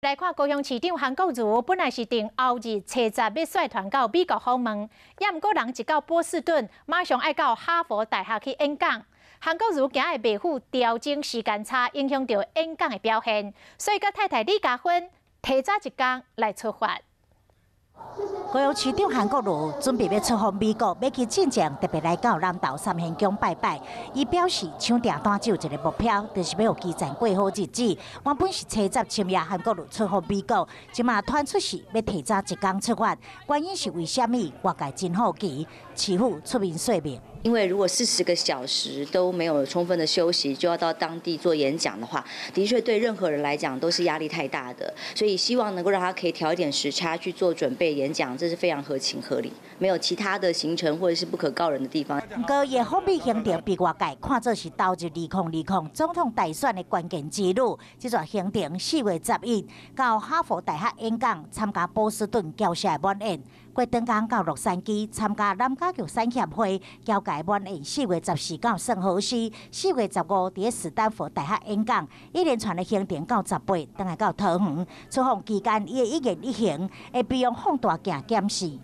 来看高雄市长韩国瑜，本来是定后日初十要率团到美国访问，也毋过人一到波士顿，马上爱到哈佛大学去演讲。韩国瑜惊会袂赴调整时间差，影响到演讲的表现，所以甲太太李嘉芬提早一天来出发。 高雄市长韩国瑜准备要出访美国，要去进前特别来到南投三贤宫拜拜。伊表示，抢订单只有一个目标，就是要有基层过好日子。原本是初十深夜韩国瑜出访美国，即马传出是要提早一天出发，原因是为虾米？外界真好奇，市府出面说明。 因为如果40个小时都没有充分的休息，就要到当地做演讲的话，的确对任何人来讲都是压力太大的。所以希望能够让他可以调一点时差去做准备演讲，这是非常合情合理，没有其他的行程或者是不可告人的地方。不过，也访美行程被外界看作是投入2020总统大选的关键之路。这段行程4月11到哈佛大学演讲，参加波士顿交社晚宴。 过长江到洛杉矶参加南加玉山协会交界晚宴，4月14到圣荷西，4月15伫史丹佛大学演讲，一连串的行程到18，等下到桃园。出访期间，伊的一言一行会被用放大镜检视。